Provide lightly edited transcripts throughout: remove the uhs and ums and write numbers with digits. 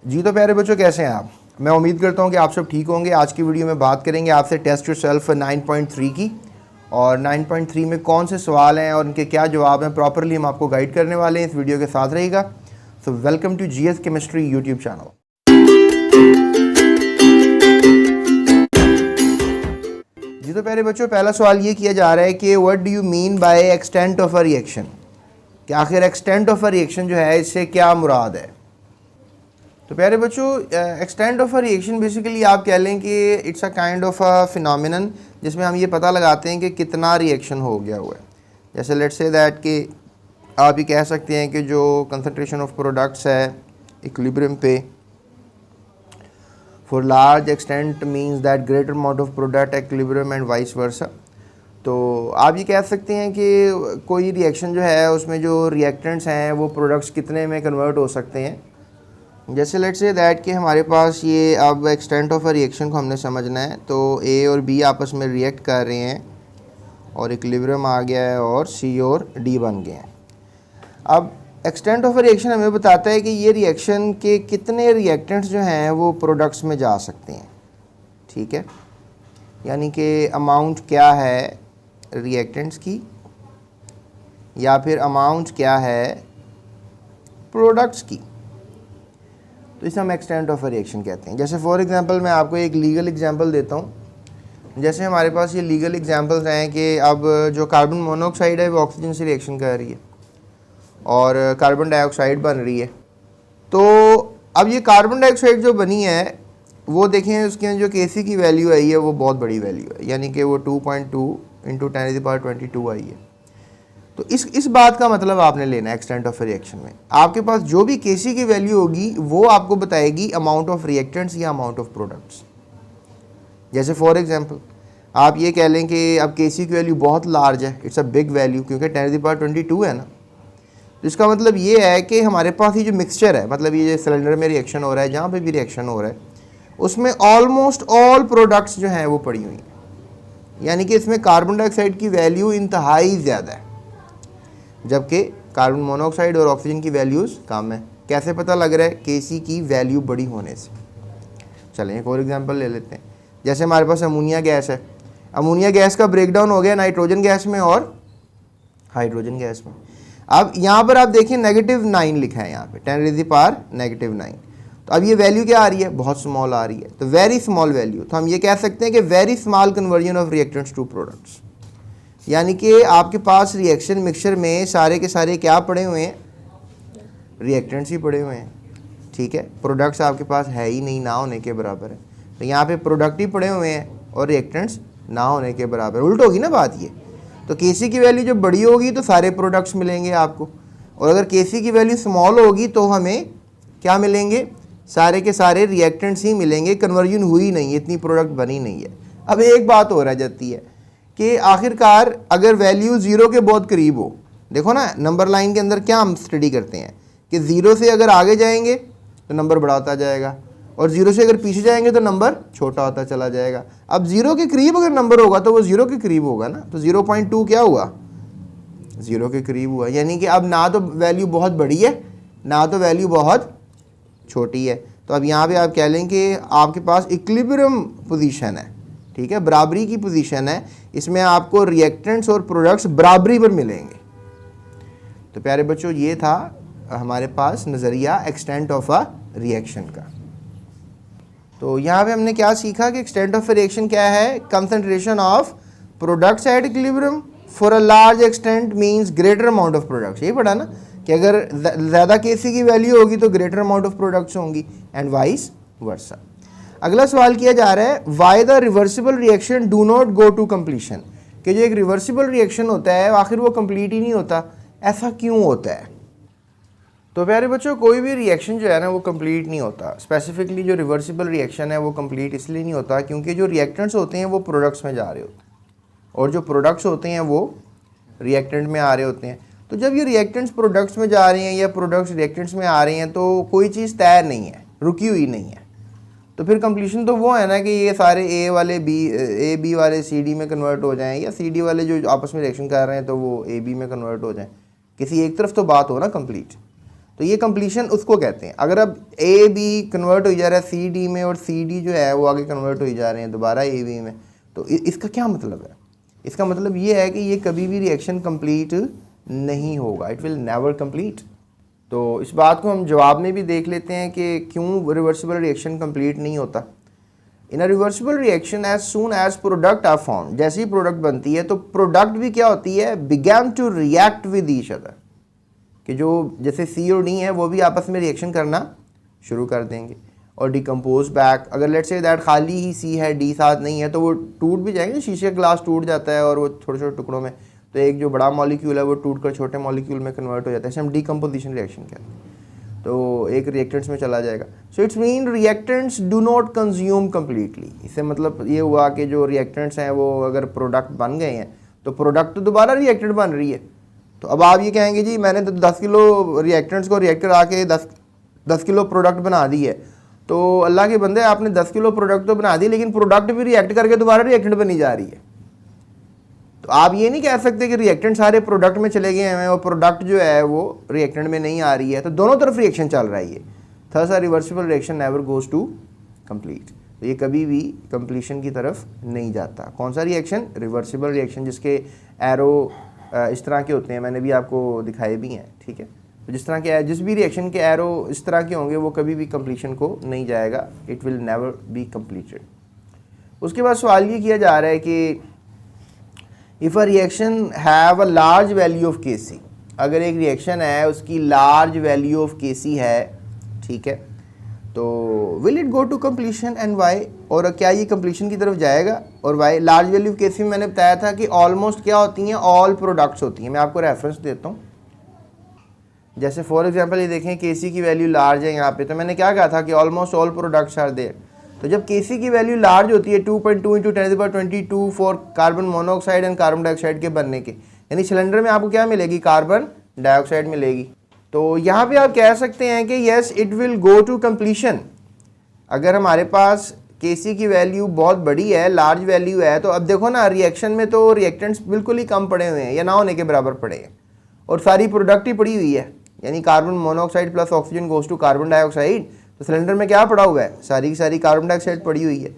जी तो प्यारे बच्चों, कैसे हैं आप? मैं उम्मीद करता हूं कि आप सब ठीक होंगे। आज की वीडियो में बात करेंगे आपसे टेस्ट योरसेल्फ 9.3 की, और 9.3 में कौन से सवाल हैं और उनके क्या जवाब हैं, प्रॉपरली हम आपको गाइड करने वाले हैं। इस वीडियो के साथ रहिएगा। So welcome to GS chemistry YouTube channel. जी तो प्यारे बच्चों, पहला सवाल ये किया जा रहा है कि what do you mean by extent of a reaction, कि आखिर एक्सटेंट ऑफ अ रिएक्शन जो है इससे क्या मुराद है। तो प्यारे बच्चों, extent of a reaction basically आप कह लें कि it's a kind of a phenomenon जिसमें हम ये पता लगाते हैं कि कितना रिएक्शन हो गया हुआ है। जैसे लेट्स से दैट कि आप ये कह सकते हैं कि जो कंसंट्रेशन ऑफ प्रोडक्ट्स है इक्विलिब्रियम पे for large extent means that greater amount of product equilibrium and vice वर्सा। तो आप ये कह सकते हैं कि कोई रिएक्शन जो है उसमें जो रिएक्टेंट्स हैं वो प्रोडक्ट्स कितने में कन्वर्ट हो सकते हैं। जैसे लेट्स से दैट कि हमारे पास ये अब एक्सटेंट ऑफ अ रिएक्शन को हमने समझना है। तो ए और बी आपस में रिएक्ट कर रहे हैं और इक्विलिब्रियम आ गया है और सी और डी बन गए हैं। अब एक्सटेंट ऑफ अ रिएक्शन हमें बताता है कि ये रिएक्शन के कितने रिएक्टेंट्स जो हैं वो प्रोडक्ट्स में जा सकते हैं। ठीक है, यानी कि अमाउंट क्या है रिएक्टेंट्स की या फिर अमाउंट क्या है प्रोडक्ट्स की, तो इसे हम एक्सटेंट ऑफ अ रिएक्शन कहते हैं। जैसे फॉर एग्जांपल मैं आपको एक लीगल एग्जांपल देता हूँ। जैसे हमारे पास ये लीगल एग्जांपल्स हैं कि अब जो कार्बन मोनोऑक्साइड है वो ऑक्सीजन से रिएक्शन कर रही है और कार्बन डाइऑक्साइड बन रही है। तो अब ये कार्बन डाइऑक्साइड जो बनी है वो देखें, उसके जो Kc की वैल्यू आई है वो बहुत बड़ी वैल्यू है, यानी कि वो 2.2 × 10⁻22 आई है। तो इस बात का मतलब आपने लेना है एक्सटेंट ऑफ रिएक्शन में। आपके पास जो भी Kc की वैल्यू होगी वो आपको बताएगी अमाउंट ऑफ रिएक्टेंट्स या अमाउंट ऑफ प्रोडक्ट्स। जैसे फॉर एग्जांपल आप ये कह लें कि अब Kc की वैल्यू बहुत लार्ज है, इट्स अ बिग वैल्यू, क्योंकि 10⁻22 है ना। तो इसका मतलब ये है कि हमारे पास ये जो मिक्सचर है, मतलब ये जो सिलेंडर में रिएक्शन हो रहा है, जहाँ पर भी रिएक्शन हो रहा है उसमें ऑलमोस्ट ऑल प्रोडक्ट्स जो हैं वो पड़ी हुई हैं, यानी कि इसमें कार्बन डाइऑक्साइड की वैल्यू इंतहाई ज़्यादा है जबकि कार्बन मोनोऑक्साइड और ऑक्सीजन की वैल्यूज़ कम है। कैसे पता लग रहा है? Kc की वैल्यू बड़ी होने से। चलें एक और एग्जांपल ले लेते हैं। जैसे हमारे पास अमोनिया गैस है, अमोनिया गैस का ब्रेकडाउन हो गया नाइट्रोजन गैस में और हाइड्रोजन गैस में। अब यहाँ पर आप देखिए -9 लिखा है, यहाँ पे 10⁻⁹। तो अब ये वैल्यू क्या आ रही है? बहुत स्मॉल आ रही है, तो वेरी स्मॉल वैल्यू। तो हम ये कह सकते हैं कि very small conversion of reactants to products, यानी कि आपके पास रिएक्शन मिक्सचर में सारे के सारे क्या पड़े हुए हैं? रिएक्टेंट्स ही पड़े हुए हैं। ठीक है, प्रोडक्ट्स आपके पास है ही नहीं, ना होने के बराबर है। तो यहाँ पे प्रोडक्ट ही पड़े हुए हैं और रिएक्टेंट्स ना होने के बराबर। उल्ट होगी ना बात ये। तो Kc की वैल्यू जब बड़ी होगी तो सारे प्रोडक्ट्स मिलेंगे आपको, और अगर Kc की वैल्यू स्मॉल होगी तो हमें क्या मिलेंगे? सारे के सारे रिएक्टेंट्स ही मिलेंगे, कन्वर्जन हुई नहीं, इतनी प्रोडक्ट बनी नहीं है। अब एक बात हो रह जाती है कि आखिरकार अगर वैल्यू ज़ीरो के बहुत करीब हो, देखो ना नंबर लाइन के अंदर क्या हम स्टडी करते हैं कि ज़ीरो से अगर आगे जाएंगे तो नंबर बड़ा होता जाएगा, और ज़ीरो से अगर पीछे जाएंगे तो नंबर छोटा होता चला जाएगा। अब ज़ीरो के करीब अगर नंबर होगा तो वो ज़ीरो के करीब होगा ना। तो 0.2 क्या हुआ? ज़ीरो के करीब हुआ, यानी कि अब ना तो वैल्यू बहुत बड़ी है ना तो वैल्यू बहुत छोटी है। तो अब यहाँ पे आप कह लें कि आपके पास इक्विलिब्रियम पोजीशन है। ठीक है, बराबरी की पोजीशन है, इसमें आपको रिएक्टेंट्स और प्रोडक्ट्स बराबरी पर मिलेंगे। तो प्यारे बच्चों, ये था हमारे पास नज़रिया एक्सटेंट ऑफ अ रिएक्शन का। तो यहाँ पे हमने क्या सीखा कि एक्सटेंट ऑफ अ रिएक्शन क्या है? Concentration of products at equilibrium for a large extent means greater amount of products. यही पढ़ा ना कि अगर ज़्यादा Kc की वैल्यू होगी तो ग्रेटर अमाउंट ऑफ प्रोडक्ट्स होंगी एंड वाइस वर्सा। अगला सवाल किया जा रहा है, why the reversible reaction do not go to completion, कि जो एक रिवर्सिबल रिएक्शन होता है आखिर वो कंप्लीट ही नहीं होता, ऐसा क्यों होता है? तो प्यारे बच्चों, कोई भी रिएक्शन जो है ना वो कंप्लीट नहीं होता। स्पेसिफिकली जो रिवर्सिबल रिएक्शन है वो कंप्लीट इसलिए नहीं होता क्योंकि जो रिएक्टेंट्स होते हैं वो प्रोडक्ट्स में जा रहे होते हैं और जो प्रोडक्ट्स होते हैं वो रिएक्टेंट में आ रहे होते हैं। तो जब ये रिएक्टेंट्स प्रोडक्ट्स में जा रहे हैं या प्रोडक्ट्स रिएक्टेंट्स में आ रहे हैं तो कोई चीज़ तय नहीं है, रुकी हुई नहीं है। तो फिर कंप्लीशन तो वो है ना कि ये सारे ए वाले बी वाले सी डी में कन्वर्ट हो जाएं, या सी डी वाले जो आपस में रिएक्शन कर रहे हैं तो वो ए बी में कन्वर्ट हो जाएं। किसी एक तरफ तो बात हो ना कंप्लीट। तो ये कंप्लीशन उसको कहते हैं। अगर अब ए बी कन्वर्ट हो जा रहा है सी डी में और सी डी जो है वो आगे कन्वर्ट हो जा रहे हैं दोबारा ए बी में, तो इसका क्या मतलब है? इसका मतलब ये है कि ये कभी भी रिएक्शन कंप्लीट नहीं होगा, इट विल नेवर कंप्लीट। तो इस बात को हम जवाब में भी देख लेते हैं कि क्यों रिवर्सिबल रिएक्शन कंप्लीट नहीं होता। In a reversible reaction as soon as product are form, जैसे ही प्रोडक्ट बनती है तो प्रोडक्ट भी क्या होती है, began to react with each other, कि जो जैसे सी और डी है वो भी आपस में रिएक्शन करना शुरू कर देंगे और डिकम्पोज बैक। अगर लेट्स से दैट खाली ही सी है डी साथ नहीं है तो वो टूट भी जाएंगे, शीशे का ग्लास टूट जाता है और वो छोटे छोटे टुकड़ों में, तो एक जो बड़ा मॉलिक्यूल है वो टूट कर छोटे मॉलिक्यूल में कन्वर्ट हो जाता है, इसे हम डिकम्पोजिशन रिएक्शन कहते हैं। तो एक रिएक्टेंट्स में चला जाएगा। So it's mean reactants do not consume completely. इससे मतलब ये हुआ कि जो रिएक्टेंट्स हैं वो अगर प्रोडक्ट बन गए हैं तो प्रोडक्ट तो दोबारा रिएक्टेंट बन रही है। तो अब आप ये कहेंगे जी मैंने तो 10 किलो रिएक्टेंट्स को रिएक्ट करा के 10 किलो प्रोडक्ट बना दी है, तो अल्लाह के बंदे आपने 10 किलो प्रोडक्ट तो बना दी लेकिन प्रोडक्ट भी रिएक्ट करके दोबारा रिएक्टेंट बनी जा रही है। तो आप ये नहीं कह सकते कि रिएक्टेंट सारे प्रोडक्ट में चले गए हैं और प्रोडक्ट जो है वो रिएक्टेंट में नहीं आ रही है, तो दोनों तरफ रिएक्शन चल रहा है। Thus a reversible reaction never goes to complete. तो ये कभी भी कंप्लीशन की तरफ नहीं जाता। कौन सा रिएक्शन? रिवर्सिबल रिएक्शन, जिसके एरो इस तरह के होते हैं, मैंने भी आपको दिखाए भी हैं, ठीक है। तो जिस तरह के जिस भी रिएक्शन के एरो इस तरह के होंगे वो कभी भी कंप्लीशन को नहीं जाएगा, it will never be completed. उसके बाद सवाल ये किया जा रहा है कि if a reaction have a large value of Kc, अगर एक रिएक्शन है उसकी लार्ज वैल्यू ऑफ Kc है, ठीक है, तो will it go to completion and why, और क्या ये कंप्लीशन की तरफ जाएगा और why? Large value of Kc में मैंने बताया था कि ऑलमोस्ट क्या होती हैं, ऑल प्रोडक्ट्स होती हैं। मैं आपको रेफरेंस देता हूँ, जैसे फॉर एग्जांपल ये देखें Kc की वैल्यू लार्ज है यहाँ पे, तो मैंने क्या कहा था कि almost all products are there. तो जब Kc की वैल्यू लार्ज होती है 2.2 × 10⁻22 for carbon monoxide and carbon dioxide के बनने के, यानी सिलेंडर में आपको क्या मिलेगी? कार्बन डाइऑक्साइड मिलेगी। तो यहाँ पे आप कह सकते हैं कि yes it will go to completion. अगर हमारे पास Kc की वैल्यू बहुत बड़ी है, लार्ज वैल्यू है, तो अब देखो ना रिएक्शन में तो रिएक्टेंट्स बिल्कुल ही कम पड़े हुए हैं या ना होने के बराबर पड़े हैं और सारी प्रोडक्ट ही पड़ी हुई है, यानी carbon monoxide plus oxygen goes to carbon dioxide. तो सिलेंडर में क्या पड़ा हुआ है? सारी की सारी कार्बन डाइऑक्साइड पड़ी हुई है।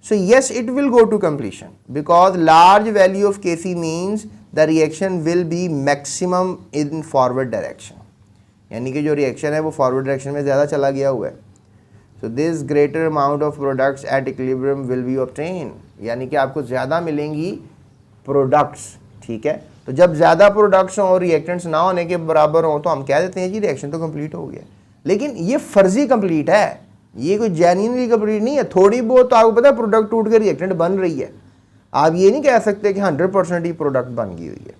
So yes it will go to completion because large value of Kc means the reaction will be maximum in forward direction, यानी कि जो रिएक्शन है वो फॉरवर्ड डायरेक्शन में ज़्यादा चला गया हुआ है। So this greater amount of products at equilibrium will be obtain, यानी कि आपको ज़्यादा मिलेंगी प्रोडक्ट्स, ठीक है। तो जब ज़्यादा प्रोडक्ट्स हों और रिएक्टेंट्स ना होने के बराबर हों तो हम कह देते हैं जी रिएक्शन तो कंप्लीट हो गया। लेकिन ये फर्जी कंप्लीट है, ये कोई जेन्युइनली कंप्लीट नहीं है। थोड़ी बहुत तो आपको पता है प्रोडक्ट टूट कर रिएक्टेंट बन रही है, आप ये नहीं कह सकते कि 100% ही प्रोडक्ट बन गई हुई है।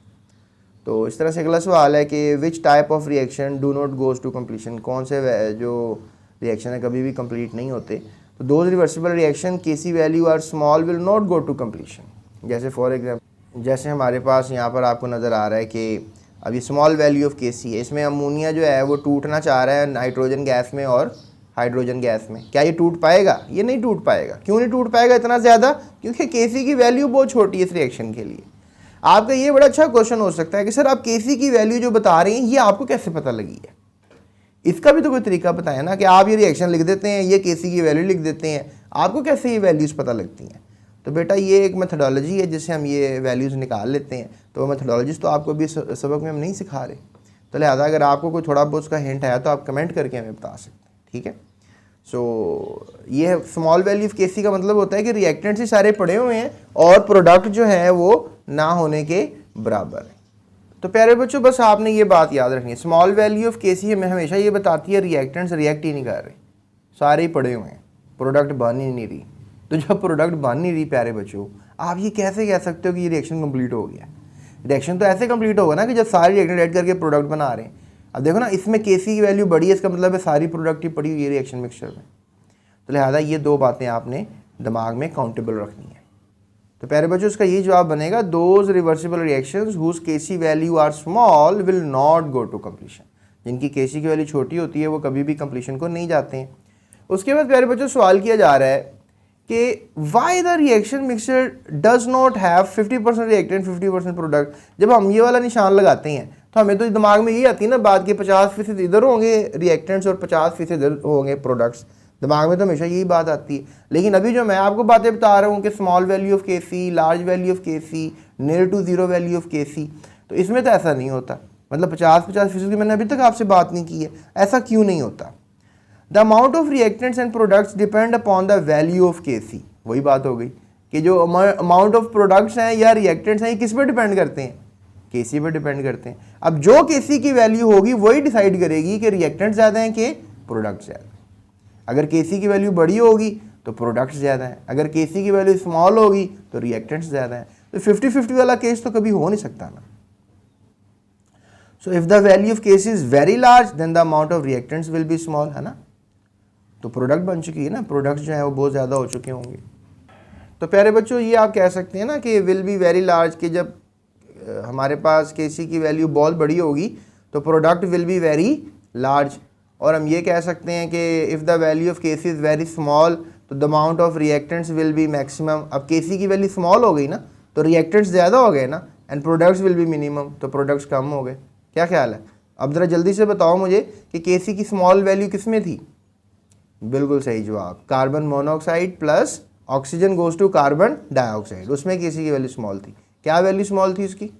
तो इस तरह से अगला सवाल है कि which type of reaction do not goes to completion, कौन से जो रिएक्शन है कभी भी कंप्लीट नहीं होते। तो those reversible reaction Kc value are small will not go to completion. जैसे फॉर एग्जाम्पल, जैसे हमारे पास यहाँ पर आपको नज़र आ रहा है कि अब ये स्मॉल वैल्यू ऑफ Kc है, इसमें अमोनिया जो है वो टूटना चाह रहा है नाइट्रोजन गैस में और हाइड्रोजन गैस में। क्या ये टूट पाएगा? ये नहीं टूट पाएगा। क्यों नहीं टूट पाएगा इतना ज़्यादा? क्योंकि Kc की वैल्यू बहुत छोटी है इस रिएक्शन के लिए। आपका ये बड़ा अच्छा क्वेश्चन हो सकता है कि सर आप Kc की वैल्यू जो बता रहे हैं ये आपको कैसे पता लगी है? इसका भी तो कोई तरीका बताया ना कि आप ये रिएक्शन लिख देते हैं, ये Kc की वैल्यू लिख देते हैं, आपको कैसे ये वैल्यूज़ पता लगती हैं? तो बेटा ये एक मेथडोलॉजी है जिससे हम ये वैल्यूज़ निकाल लेते हैं। तो मेथडोलॉजीज़ तो आपको भी सबक में हम नहीं सिखा रहे, तो लिहाजा अगर आपको कोई थोड़ा बहुत उसका हिंट है तो आप कमेंट करके हमें बता सकते हैं, ठीक है। सो ये स्मॉल वैल्यू ऑफ Kc का मतलब होता है कि रिएक्टेंट्स ही सारे पड़े हुए हैं और प्रोडक्ट जो है वो ना होने के बराबर है। तो प्यारे बच्चों बस आपने ये बात याद रखनी है, स्मॉल वैल्यू ऑफ Kc हमें हमेशा ये बताती है रिएक्टेंट्स रिएक्ट ही नहीं कर रहे, सारे ही पड़े हुए हैं, प्रोडक्ट बन ही नहीं रही। तो जब प्रोडक्ट बन नहीं रही प्यारे बच्चों, आप ये कैसे कह सकते हो कि ये रिएक्शन कंप्लीट हो गया? रिएक्शन तो ऐसे कंप्लीट होगा ना कि जब सारे रिएक्टेंट ऐड करके प्रोडक्ट बना रहे हैं। अब देखो ना इसमें Kc की वैल्यू बड़ी है, इसका मतलब है सारी प्रोडक्ट ही पड़ी हुई है रिएक्शन मिक्सचर में। तो लिहाजा ये दो बातें आपने दिमाग में काउंटेबल रखनी है। तो प्यारे बच्चों इसका ये जवाब बनेगा those reversible reactions whose Kc value are small will not go to completion. जिनकी Kc की वैल्यू छोटी होती है वो कभी भी कंप्लीशन को नहीं जाते हैं। उसके बाद प्यारे बच्चों सवाल किया जा रहा है कि why the reaction mixture does not have 50% reactant 50% product. जब हम ये वाला निशान लगाते हैं तो हमें तो दिमाग में यही आती है ना बात कि 50% इधर होंगे रिएक्टेंट्स और 50% इधर होंगे प्रोडक्ट्स, दिमाग में तो हमेशा यही बात आती है। लेकिन अभी जो मैं आपको बातें बता रहा हूँ कि small value of KC, large value of KC, near to zero value of KC, तो इसमें तो ऐसा नहीं होता। मतलब 50% की मैंने अभी तक आपसे बात नहीं की है, ऐसा क्यों नहीं होता? The amount of reactants and products depend upon the value of KC. वही बात हो गई कि जो अमाउंट ऑफ प्रोडक्ट्स हैं या रिएक्टेंट्स हैं ये किस पे डिपेंड करते हैं? केसी पे डिपेंड करते हैं। अब जो केसी की वैल्यू होगी वही डिसाइड करेगी कि रिएक्टेंट्स ज़्यादा हैं कि प्रोडक्ट्स ज़्यादा। अगर केसी की वैल्यू बड़ी होगी तो प्रोडक्ट्स ज़्यादा हैं, अगर केसी की वैल्यू स्मॉल होगी तो रिएक्टेंट्स ज़्यादा हैं। तो 50-50 वाला केस तो कभी हो नहीं सकता ना। So if the value of KC is very large then the amount of reactants will be small, है ना। तो प्रोडक्ट बन चुकी है ना, प्रोडक्ट्स जो है वो बहुत ज़्यादा हो चुके होंगे। तो प्यारे बच्चों ये आप कह सकते हैं ना कि विल बी वेरी लार्ज, कि जब हमारे पास केसी की वैल्यू बहुत बड़ी होगी तो product will be very large. और हम ये कह सकते हैं कि if the value of KC is very small तो the amount of reactants will be maximum. अब केसी की वैल्यू स्मॉल हो गई ना तो रिएक्टेंट्स ज़्यादा हो गए ना, and products will be minimum, तो प्रोडक्ट्स कम हो गए। क्या ख्याल है? अब ज़रा जल्दी से बताओ मुझे कि केसी की स्मॉल वैल्यू किस में थी? बिल्कुल सही जवाब, carbon monoxide plus oxygen goes to carbon dioxide, उसमें केसी की वैल्यू स्मॉल थी। क्या वैल्यू स्मॉल थी उसकी?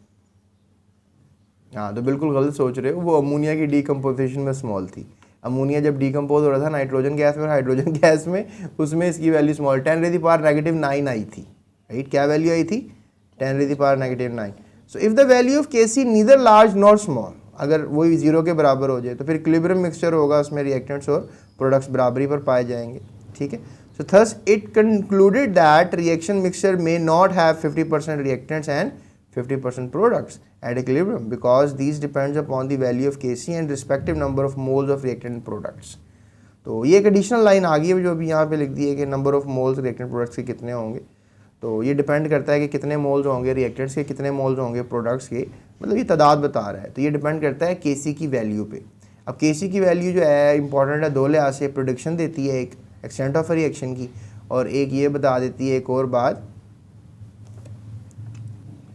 हाँ, तो बिल्कुल गलत सोच रहे हो, वो अमोनिया की डीकम्पोजिशन में स्मॉल थी। अमोनिया जब डीकम्पोज हो रहा था नाइट्रोजन गैस में और हाइड्रोजन गैस में, उसमें इसकी वैल्यू स्मॉल 10⁻�9 आई थी, राइट। क्या वैल्यू आई थी? 10⁻�9। So if the value of KC neither large nor small, अगर वही जीरो के बराबर हो जाए तो फिर इक्विलिब्रियम मिक्सचर होगा, उसमें रिएक्टेंट्स और प्रोडक्ट्स बराबरी पर पाए जाएंगे, ठीक है। So thus it concluded that reaction mixture may not have 50% reactants and 50% products at equilibrium because these depends upon the value of Kc and respective number of moles of reactant products। तो ये एक additional line आ गई है जो अभी यहाँ पे लिख दी है कि number of moles reactant products के कितने होंगे। तो ये डिपेंड करता है कि कितने मोल्स होंगे रिएक्टेंट्स के, कितने मोल्स होंगे प्रोडक्ट्स के, मतलब ये तादाद बता रहा है। तो ये डिपेंड करता है Kc की वैल्यू पे। अब Kc की वैल्यू जो है इंपॉर्टेंट है, दो लिहाज से प्रोडिक्शन देती है, एक एक्सटेंट ऑफ रिएक्शन की और एक ये बता देती है एक और बात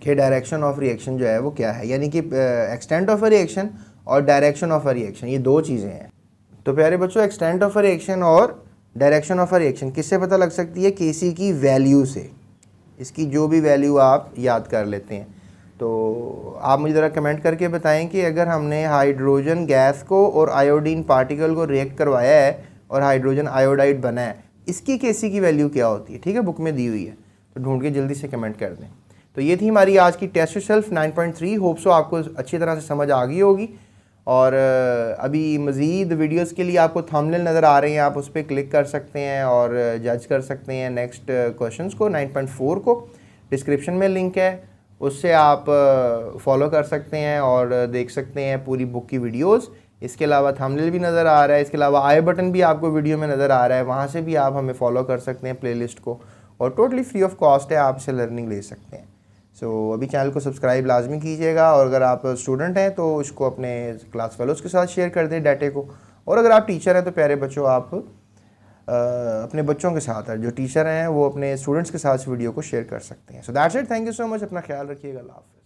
कि डायरेक्शन ऑफ रिएक्शन जो है वो क्या है, यानी कि एक्सटेंट ऑफ रिएक्शन और डायरेक्शन ऑफ रिएक्शन ये दो चीज़ें हैं। तो प्यारे बच्चों एक्सटेंट ऑफ रिएक्शन और डायरेक्शन ऑफ रिएक्शन किससे पता लग सकती है? केसी की वैल्यू से। इसकी जो भी वैल्यू आप याद कर लेते हैं। तो आप मुझे ज़रा कमेंट करके बताएं कि अगर हमने हाइड्रोजन गैस को और आयोडीन पार्टिकल को रिएक्ट करवाया है और हाइड्रोजन आयोडाइड बना है, इसकी केसी की वैल्यू क्या होती है? ठीक है, बुक में दी हुई है, तो ढूंढ के जल्दी से कमेंट कर दें। तो ये थी हमारी आज की टेस्ट योरसेल्फ 9.3। होप सो आपको अच्छी तरह से समझ आ गई होगी। और अभी मज़ीद वीडियोस के लिए आपको थंबनेल नज़र आ रहे हैं, आप उस पर क्लिक कर सकते हैं और जज कर सकते हैं नेक्स्ट क्वेश्चंस को। 9.4 को डिस्क्रिप्शन में लिंक है, उससे आप फॉलो कर सकते हैं और देख सकते हैं पूरी बुक की वीडियोस। इसके अलावा थंबनेल भी नज़र आ रहा है, इसके अलावा आई बटन भी आपको वीडियो में नज़र आ रहा है, वहाँ से भी आप हमें फॉलो कर सकते हैं प्लेलिस्ट को, और टोटली फ्री ऑफ कॉस्ट है, आप इसे लर्निंग ले सकते हैं। सो अभी चैनल को सब्सक्राइब लाजमी कीजिएगा, और अगर आप स्टूडेंट हैं तो इसको अपने क्लास फेलोज़ के साथ शेयर कर दें डाटे को, और अगर आप टीचर हैं तो प्यारे बच्चों आप अपने बच्चों के साथ, जो टीचर हैं वो अपने स्टूडेंट्स के साथ इस वीडियो को शेयर कर सकते हैं। So that's it, thank you so much, अपना ख्याल रखिएगा, अल्लाह हाफ़िज़।